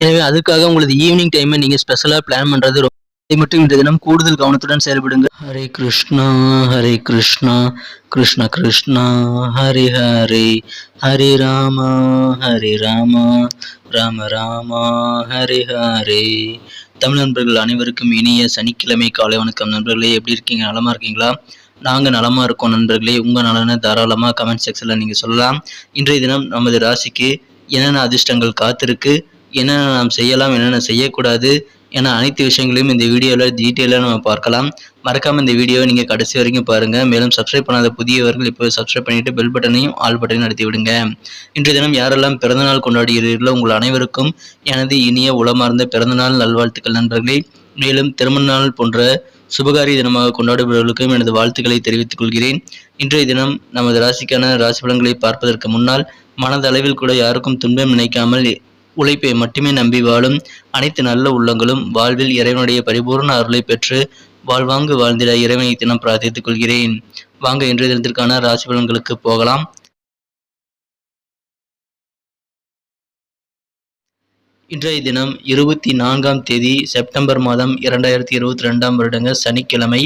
எனவே அதுக்காக உங்களது ஈவினிங் டைமை நீங்க ஸ்பெஷலா பிளான் பண்றது அதை மட்டும் இன்றைய தினம் கூடுதல் கவனத்துடன் செயல்படுங்க. ஹரே கிருஷ்ணா கிருஷ்ண கிருஷ்ணா ஹரி ஹரி ஹரி ராமா ராம ராமா ஹரி ஹரி. தமிழ் நண்பர்கள் அனைவருக்கும் இனிய சனிக்கிழமை காலை வணக்கம் நண்பர்களே. எப்படி இருக்கீங்க? நலமா இருக்கீங்களா? நாங்கள் நலமா இருக்கோம் நண்பர்களே. உங்க நலனை தாராளமாக கமெண்ட் செக்ஷன்ல நீங்க சொல்லலாம். இன்றைய தினம் நமது ராசிக்கு என்னென்ன அதிர்ஷ்டங்கள் காத்திருக்கு, என்னென்ன நாம் செய்யலாம், என்னென்ன செய்யக்கூடாது என அனைத்து விஷயங்களையும் இந்த வீடியோவில் டீட்டெயிலாக நம்ம பார்க்கலாம். மறக்காமல் இந்த வீடியோவை நீங்கள் கடைசி வரைக்கும் பாருங்கள். மேலும் சப்ஸ்கிரைப் பண்ணாத புதியவர்கள் இப்போ சப்ஸ்கிரைப் பண்ணிவிட்டு பெல் பட்டனையும் ஆல் பட்டனையும் நடத்தி விடுங்க. இன்றைய தினம் யாரெல்லாம் பிறந்தநாள் கொண்டாடுகிறீர்களோ உங்கள் அனைவருக்கும் எனது இனிய உளமார்ந்த பிறந்தநாள் நல்வாழ்த்துக்கள் நண்பர்களே. மேலும் திருமண நாள் போன்ற சுபகாரிய தினமாக கொண்டாடுபவர்களுக்கும் எனது வாழ்த்துக்களை தெரிவித்துக் கொள்கிறேன். இன்றைய தினம் நமது ராசிக்கான ராசி பலன்களை பார்ப்பதற்கு முன்னால் மனதளவில் கூட யாருக்கும் துன்பம் நினைக்காமல் உழைப்பை மட்டுமே நம்பி வாழும் அனைத்து நல்ல உள்ளங்களும் வாழ்வில் இறைவனுடைய பரிபூர்ண அருளை பெற்று வாழ்வாங்கு வாழ்ந்திட இறைவனை தினம் பிரார்த்தித்துக் கொள்கிறேன். வாங்க இன்றைய தினத்திற்கான ராசி பலன்களுக்கு போகலாம். இன்றைய தினம் 24ஆம் தேதி செப்டம்பர் மாதம் 2022ஆம் வருடங்க சனிக்கிழமை.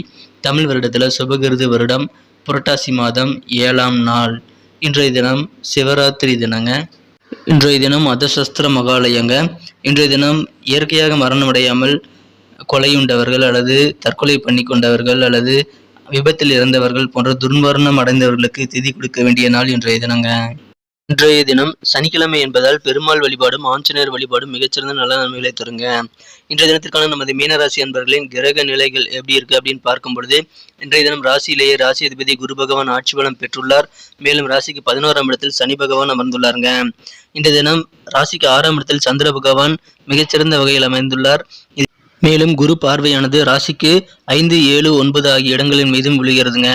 தமிழ் வருடத்தில் சுபகிருது வருடம் புரட்டாசி மாதம் 7ஆம் நாள். இன்றைய தினம் சிவராத்திரி தினங்க. இன்றைய தினம் அதசஸ்திர மகாலயங்க. இன்றைய தினம் இயற்கையாக மரணமடையாமல் கொலையுண்டவர்கள் அல்லது தற்கொலை பண்ணி கொண்டவர்கள் அல்லது விபத்தில் இறந்தவர்கள் போன்ற துர்மரணம் அடைந்தவர்களுக்கு திதி கொடுக்க வேண்டிய நாள் இன்றைய தினங்க. இன்றைய தினம் சனிக்கிழமை என்பதால் பெருமாள் வழிபாடும் ஆஞ்சநேயர் வழிபாடும் மிகச்சிறந்த நல்ல நன்மைகளை தருங்க. இன்றைய தினத்திற்கான நமது மீனராசி அன்பர்களின் கிரக நிலைகள் எப்படி இருக்கு அப்படின்னு பார்க்கும் பொழுது, இன்றைய தினம் ராசியிலேயே ராசி அதிபதி குரு பகவான் ஆட்சி பலம் பெற்றுள்ளார். மேலும் ராசிக்கு 11ஆம் இடத்தில் சனி பகவான் அமர்ந்துள்ளாருங்க. இன்றைய தினம் ராசிக்கு 6ஆம் இடத்தில் சந்திர பகவான் மிகச்சிறந்த வகையில் அமைந்துள்ளார். மேலும் குரு பார்வையானது ராசிக்கு 5, 7, 9 ஆகிய இடங்களின் மீதும் விழுகிறதுங்க.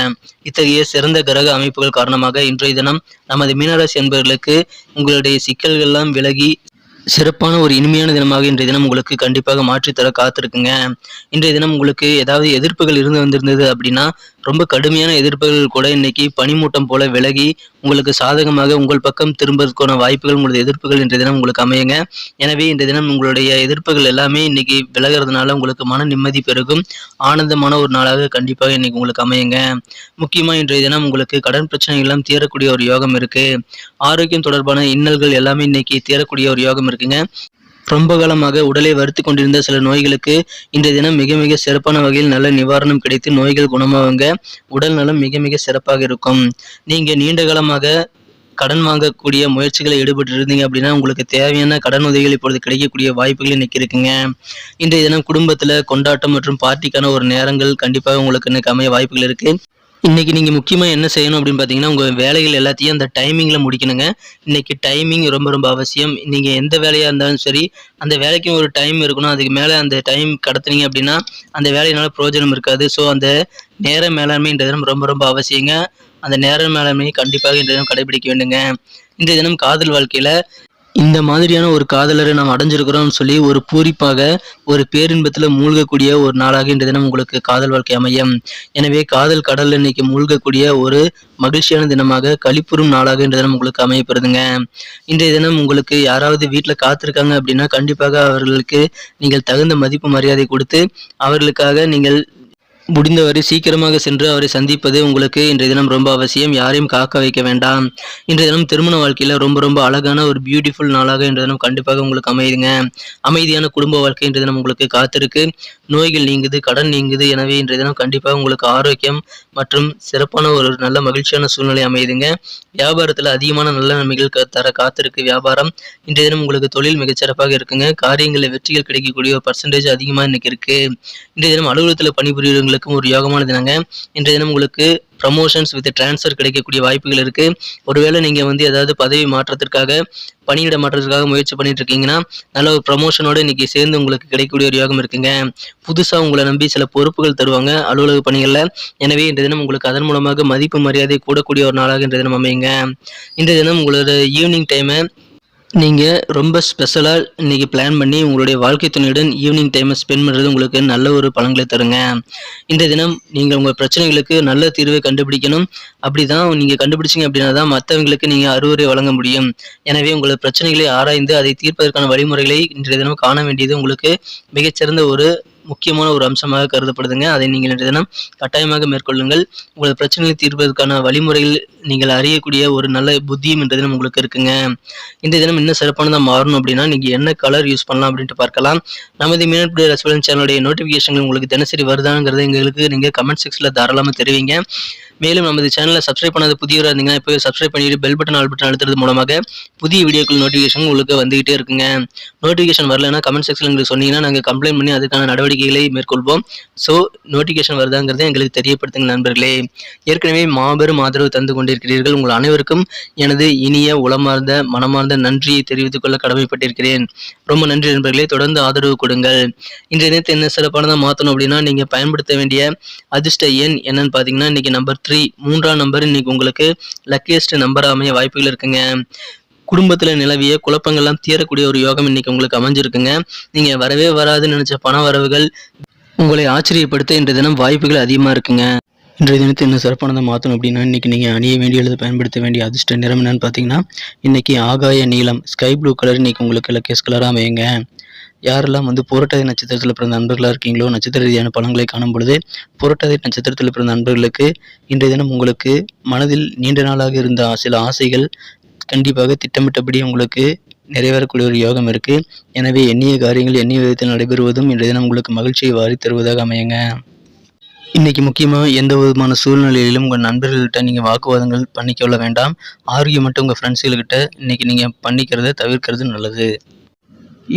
இத்தகைய சிறந்த கிரக அமைப்புகள் காரணமாக இன்றைய தினம் நமது மீனராசி அன்பர்களுக்கு உங்களுடைய சிக்கல்கள் எல்லாம் விலகி சிறப்பான ஒரு இனிமையான தினமாக இன்றைய தினம் உங்களுக்கு கண்டிப்பாக மாற்றித்தர காத்திருக்குங்க. இன்றைய தினம் உங்களுக்கு ஏதாவது எதிர்ப்புகள் இருந்து வந்திருந்தது அப்படின்னா ரொம்ப கடுமையான எதிர்ப்புகள் கூட இன்னைக்கு பனிமூட்டம் போல விலகி உங்களுக்கு சாதகமாக உங்கள் பக்கம் திரும்புவதற்கான வாய்ப்புகள், உங்களது எதிர்ப்புகள் இன்றைய தினம் உங்களுக்கு அமையுங்க. எனவே இன்றைய தினம் உங்களுடைய எதிர்ப்புகள் எல்லாமே இன்னைக்கு விலகிறதுனால உங்களுக்கு மன நிம்மதி பெருகும். ஆனந்தமான ஒரு நாளாக கண்டிப்பாக இன்னைக்கு உங்களுக்கு அமையுங்க. முக்கியமா இன்றைய தினம் உங்களுக்கு கடன் பிரச்சனைகள் எல்லாம் தீரக்கூடிய ஒரு யோகம் இருக்கு. ஆரோக்கியம் தொடர்பான இன்னல்கள் எல்லாமே இன்னைக்கு தீரக்கூடிய ஒரு யோகம் இருக்குங்க. ரொம்ப காலமாக உடலை வருத்தி கொண்டிருந்த சில நோய்களுக்கு இன்றைய தினம் மிக மிக சிறப்பான வகையில் நல்ல நிவாரணம் கிடைத்து நோய்கள் குணமாகுங்க. உடல் நலம் மிக மிக சிறப்பாக இருக்கும். நீங்க நீண்ட காலமாக கடன் வாங்கக்கூடிய முயற்சிகளை ஈடுபட்டு இருந்தீங்க அப்படின்னா உங்களுக்கு தேவையான கடன் உதவிகள் இப்பொழுது கிடைக்கக்கூடிய வாய்ப்புகள் இன்னைக்கு இருக்குங்க. இன்றைய தினம் குடும்பத்துல கொண்டாட்டம் மற்றும் பார்ட்டிக்கான ஒரு நேரங்கள் கண்டிப்பாக உங்களுக்கு இன்னைக்கு அமைய வாய்ப்புகள் இருக்கு. இன்னைக்கு நீங்கள் முக்கியமாக என்ன செய்யணும் அப்படின்னு பார்த்தீங்கன்னா, உங்கள் வேலைகள் எல்லாத்தையும் அந்த டைமிங்கில் முடிக்கணுங்க. இன்னைக்கு டைமிங் ரொம்ப ரொம்ப அவசியம். நீங்கள் எந்த வேலையாக இருந்தாலும் சரி, அந்த வேலைக்கும் ஒரு டைம் இருக்கணும். அதுக்கு மேலே அந்த டைம் கடத்துனீங்க அப்படின்னா அந்த வேலையினால பிரயோஜனம் இருக்காது. ஸோ அந்த நேர மேலாண்மை இன்றைய தினம் ரொம்ப ரொம்ப அவசியங்க. அந்த நேர மேலாண்மையை கண்டிப்பாக இன்றைய தினம் கடைபிடிக்க வேண்டுங்க. இன்றைய தினம் காதல் வாழ்க்கையில் இந்த மாதிரியான ஒரு காதலரை நாம் அடைஞ்சிருக்கிறோம்னு சொல்லி ஒரு பூரிப்பாக ஒரு பேரின்பத்தில் மூழ்கக்கூடிய ஒரு நாளாக இன்றைய தினம் உங்களுக்கு காதல் வாழ்க்கை அமையும். எனவே காதல் கடல் இன்னைக்கு மூழ்கக்கூடிய ஒரு மகிழ்ச்சியான தினமாக களிப்புறும் நாளாக இன்றைய தினம் உங்களுக்கு அமையப்படுதுங்க. இன்றைய தினம் உங்களுக்கு யாராவது வீட்டில் காத்திருக்காங்க அப்படின்னா கண்டிப்பாக அவர்களுக்கு நீங்கள் தகுந்த மதிப்பு மரியாதை கொடுத்து அவர்களுக்காக நீங்கள் முடிந்தவரை சீக்கிரமாக சென்று அவரை சந்திப்பது உங்களுக்கு இன்றைய தினம் ரொம்ப அவசியம். யாரையும் காக்க வைக்க வேண்டாம். இன்றைய தினம் திருமண வாழ்க்கையில ரொம்ப ரொம்ப அழகான ஒரு பியூட்டிஃபுல் நாளாக இன்றைய தினம் கண்டிப்பாக உங்களுக்கு அமையுதுங்க. அமைதியான குடும்ப வாழ்க்கை இன்றைய தினம் உங்களுக்கு காத்திருக்கு. நோய்கள் நீங்குது, கடன் நீங்குது. எனவே இன்றைய தினம் கண்டிப்பாக உங்களுக்கு ஆரோக்கியம் மற்றும் சிறப்பான ஒரு நல்ல மகிழ்ச்சியான சூழ்நிலை அமையுதுங்க. வியாபாரத்தில் அதிகமான நல்ல நன்மைகள் தர காத்திருக்கு வியாபாரம். இன்றைய தினம் உங்களுக்கு தொழில் மிகச்சிறப்பாக இருக்குங்க. காரியங்களில் வெற்றிகள் கிடைக்கக்கூடிய ஒரு பர்சன்டேஜ் அதிகமாக இன்னைக்கு இருக்கு. இன்றைய தினம் அலுவலகத்தில் பணிபுரியவர்களுக்கும் ஒரு யோகமான தினங்க. இன்றைய தினம் உங்களுக்கு ப்ரமோஷன்ஸ் வித் டிரான்ஸ்ஃபர் கிடைக்கக்கூடிய வாய்ப்புகள் இருக்கு. ஒருவேளை நீங்க ஏதாவது பதவி மாற்றத்திற்காக பணியிட மாற்றத்திற்காக முயற்சி பண்ணிட்டு இருக்கீங்கன்னா நல்ல ஒரு ப்ரமோஷனோட இன்னைக்கு சேர்ந்து உங்களுக்கு கிடைக்கக்கூடிய ஒரு யோகம் இருக்குங்க. புதுசா உங்களை நம்பி சில பொறுப்புகள் தருவாங்க அலுவலக பணிகள்ல. எனவே இன்றைய தினம் உங்களுக்கு அதன் மூலமாக மதிப்பு மரியாதை கூடக்கூடிய ஒரு நாளாக இன்றைய தினம் அமையுங்க. இன்றைய தினம் உங்களோட ஈவினிங் டைமை நீங்கள் ரொம்ப ஸ்பெஷலாக இன்றைக்கி பிளான் பண்ணி உங்களுடைய வாழ்க்கை துணையுடன் ஈவினிங் டைமை ஸ்பெண்ட் பண்ணுறது உங்களுக்கு நல்ல ஒரு பலன்களை தருங்க. இந்த தினம் நீங்கள் உங்கள் பிரச்சனைகளுக்கு நல்ல தீர்வை கண்டுபிடிக்கணும். அப்படி தான் நீங்கள் கண்டுபிடிச்சிங்க அப்படின்னா தான் மற்றவங்களுக்கு நீங்கள் அறிவுரை வழங்க முடியும். எனவே உங்கள் பிரச்சனைகளை ஆராய்ந்து அதை தீர்ப்பதற்கான வழிமுறைகளை இன்றைய தினம் காண வேண்டியது உங்களுக்கு மிகச்சிறந்த ஒரு முக்கியமான ஒரு அம்சமாக கருதப்படுதுங்க. அதை நீங்கள் இன்றைய தினம் கட்டாயமாக மேற்கொள்ளுங்கள். உங்களது பிரச்சனைகளை தீர்ப்பதற்கான வழிமுறைகள் நீங்கள் அறியக்கூடிய ஒரு நல்ல புத்தியும் இன்றைய தினம் உங்களுக்கு இருக்குங்க. இந்த தினம் இன்னும் சிறப்பானதாக மாறணும் அப்படின்னா நீங்கள் என்ன கலர் யூஸ் பண்ணலாம் அப்படின்ட்டு பார்க்கலாம். நமது மீனட் ரசபலன் சேனலுடைய நோட்டிஃபிகேஷன்கள் உங்களுக்கு தினசரி வருதாங்கிறத எங்களுக்கு நீங்கள் கமெண்ட் செக்ஷனில் தாராளமாக தெரிவிங்க. மேலும் நமது சேனலை சப்ஸ்கிரைப் பண்ணாத புதியவராக இருந்தீங்கன்னா இப்போ சப்ஸ்கிரைப் பண்ணிட்டு பெல் பட்டன் ஆல் பட்டன் அழுத்துறது மூலமாக புதிய வீடியோக்கள் நோட்டிஃபிகேஷன் உங்களுக்கு வந்துகிட்டே இருக்குங்க. நோட்டிஃபிகேஷன் வரலைன்னா கமெண்ட் செக்ஷனில் எங்களுக்கு சொன்னீங்கன்னா நாங்கள் கம்ப்ளைண்ட் பண்ணி அதுக்கான நடவடிக்கைகளை மேற்கொள்வோம். ஸோ நோட்டிஃபிகேஷன் வருதாங்கிறத எங்களுக்கு தெரியப்படுத்துங்க நண்பர்களே. ஏற்கனவே மாபெரும் ஆதரவு தந்து கொண்டிருக்கிறீர்கள். உங்கள் அனைவருக்கும் எனது இனிய உளமார்ந்த மனமார்ந்த நன்றியை தெரிவித்துக் கொள்ள கடமைப்பட்டிருக்கிறேன். ரொம்ப நன்றி நண்பர்களே. தொடர்ந்து ஆதரவு கொடுங்கள். இன்றைய தினத்தை என்ன சிறப்பானதாக மாற்றணும் அப்படின்னா நீங்கள் பயன்படுத்த வேண்டிய அதிர்ஷ்ட எண் என்னன்னு பார்த்தீங்கன்னா இன்னைக்கு நம்பர் 3 மூன்றாம் நம்பர் இன்னைக்கு உங்களுக்கு லக்கியஸ்ட் நம்பர் அமைய வாய்ப்புகள் இருக்குங்க. குடும்பத்தில் நிலவிய குழப்பங்கள்லாம் தீரக்கூடிய ஒரு யோகம் இன்னைக்கு உங்களுக்கு அமைஞ்சிருக்குங்க. நீங்க வரவே வராதுன்னு நினைச்ச பண வரவுகள் உங்களை ஆச்சரியப்படுத்த இன்றைய தினம் வாய்ப்புகள் அதிகமாக இருக்குங்க. இன்றைய தினத்தை இன்னும் சிறப்பானதாக மாற்றணும் அப்படின்னா இன்றைக்கி நீங்கள் அணிய வேண்டிய அல்லது பயன்படுத்த வேண்டிய அதிர்ஷ்ட நிறம் என்னன்னு பார்த்தீங்கன்னா இன்றைக்கி ஆகாய நீலம் ஸ்கை ப்ளூ கலர் இன்றைக்கி உங்களுக்கு லக்கியஸ் கலராக அமையுங்க. யாரெல்லாம் புரட்டாதி நட்சத்திரத்தில் பிறந்த நண்பர்களாக இருக்கீங்களோ நட்சத்திர ரீதியான பலன்களை காணும் பொழுது புரட்டாதி நட்சத்திரத்தில் பிறந்த நண்பர்களுக்கு இன்றைய தினம் உங்களுக்கு மனதில் நீண்ட நாளாக இருந்த சில ஆசைகள் கண்டிப்பாக திட்டமிட்டபடி உங்களுக்கு நிறைவேறக்கூடிய ஒரு யோகம் இருக்கு. எனவே எண்ணிய காரியங்கள் எண்ணிய விதத்தில் நடைபெறுவதும் இன்றைய தினம் உங்களுக்கு மகிழ்ச்சியை வாரி தருவதாக அமையுங்க. இன்னைக்கு முக்கியமாக எந்த விதமான சூழ்நிலையிலும் உங்கள் நண்பர்கள்கிட்ட நீங்கள் வாக்குவாதங்கள் பண்ணிக்கொள்ள வேண்டாம். ஆரோக்கியமற்ற உங்கள் ஃப்ரெண்ட்ஸுகள்கிட்ட இன்னைக்கு நீங்கள் பண்ணிக்கிறத தவிர்க்கிறது நல்லது.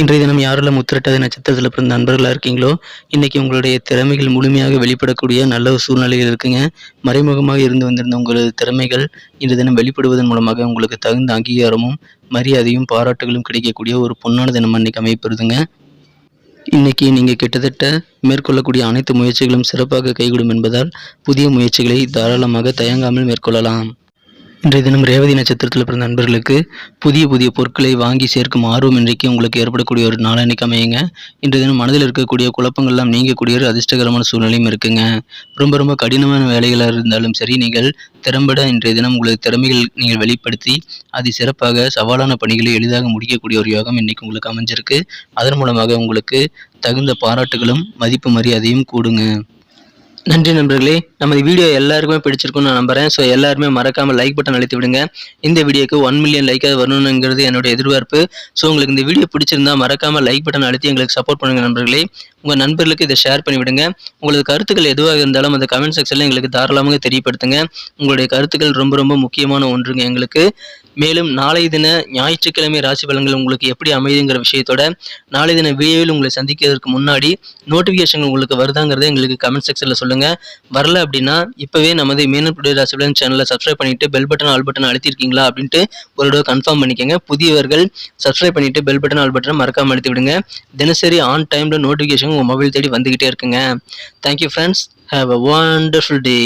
இன்றைய தினம் யாரெல்லாம் உத்திரட்டாதி நட்சத்திரத்தில் பிறந்த நண்பர்களாக இருக்கீங்களோ இன்னைக்கு உங்களுடைய திறமைகள் முழுமையாக வெளிப்படக்கூடிய நல்ல ஒரு சூழ்நிலைகள் இருக்குங்க. மறைமுகமாக இருந்து வந்திருந்த உங்களது திறமைகள் இன்றைய தினம் வெளிப்படுவதன் மூலமாக உங்களுக்கு தகுந்த அங்கீகாரமும் மரியாதையும் பாராட்டுகளும் கிடைக்கக்கூடிய ஒரு பொன்னான தினம் அன்னைக்கு அமைப்பெறுதுங்க. இன்னைக்கு நீங்கள் கிட்டத்தட்ட மேற்கொள்ளக்கூடிய அனைத்து முயற்சிகளும் சிறப்பாக கைகூடும் என்பதால் புதிய முயற்சிகளை தாராளமாக தயங்காமல் மேற்கொள்ளலாம். இன்றைய தினம் ரேவதி நட்சத்திரத்தில் பிறந்த நண்பர்களுக்கு புதிய புதிய பொருட்களை வாங்கி சேர்க்கும் ஆர்வம் இன்றைக்கு உங்களுக்கு ஏற்படக்கூடிய ஒரு நாளன்னைக்கு அமையுங்க. இன்றைய தினம் மனதில் இருக்கக்கூடிய குழப்பங்கள்லாம் நீங்கக்கூடிய ஒரு அதிர்ஷ்டகரமான சூழ்நிலையும் இருக்குங்க. ரொம்ப ரொம்ப கடினமான வேலைகளாக இருந்தாலும் சரி நீங்கள் திறம்பட இன்றைய தினம் உங்களது திறமைகள் நீங்கள் வெளிப்படுத்தி அதை சிறப்பாக சவாலான பணிகளை எளிதாக முடிக்கக்கூடிய ஒரு யோகம் இன்னைக்கு உங்களுக்கு அமைஞ்சிருக்கு. அதன் மூலமாக உங்களுக்கு தகுந்த பாராட்டுகளும் மதிப்பு மரியாதையும் கூடுங்க. நன்றி நண்பர்களே. நமது வீடியோ எல்லாருக்குமே பிடிச்சிருக்கும்னு நான் நம்புறேன். ஸோ எல்லாருமே மறக்காமல் லைக் பட்டன் அழுத்தி விடுங்க. இந்த வீடியோக்கு 1 மில்லியன் லைக்காக வரணுங்கிறது என்னோட எதிர்பார்ப்பு. ஸோ உங்களுக்கு இந்த வீடியோ பிடிச்சிருந்தா மறக்காமல் லைக் பட்டன் அழுத்தி எங்களுக்கு சப்போர்ட் பண்ணுங்க நண்பர்களே. உங்கள் நண்பர்களுக்கு இதை ஷேர் பண்ணிவிடுங்க. உங்களது கருத்துக்கள் எதுவாக இருந்தாலும் அந்த கமெண்ட் செக்ஷனில் எங்களுக்கு தாராளமாக தெரியப்படுத்துங்க. உங்களுடைய கருத்துக்கள் ரொம்ப ரொம்ப முக்கியமான ஒன்றுங்க எங்களுக்கு. மேலும் நாளை தின ஞாயிற்றுக்கிழமை ராசி பலன்கள் உங்களுக்கு எப்படி அமைதுங்கிற விஷயத்தோட நாளை தின வீடியோவில் உங்களை சந்திக்கிறதுக்கு முன்னாடி நோட்டிஃபிகேஷன் உங்களுக்கு வருதாங்கிறத எங்களுக்கு கமெண்ட் செக்ஷனில் சொல்லுங்கள். வரல அப்படின்னா இப்போவே நமது மீனட் ராசி பலன் சேனலை சப்ஸ்கிரைப் பண்ணிவிட்டு பெல் பட்டன் ஆல் பட்டன் அழுத்திருக்கீங்களா அப்படின்ட்டு ஒரு தடவை கன்ஃபார்ம் பண்ணிக்கோங்க. புதியவர்கள் சப்ஸ்கிரைப் பண்ணிவிட்டு பெல் பட்டன் ஆல் பட்டன் மறக்காமல் அழுத்தி விடுங்க. தினசரி ஆன் டைமில் நோட்டிஃபிகேஷன் உங்கள் மொபைல் தேடி வந்துக்கிட்டே இருக்குங்க. Thank you friends. Have a wonderful day.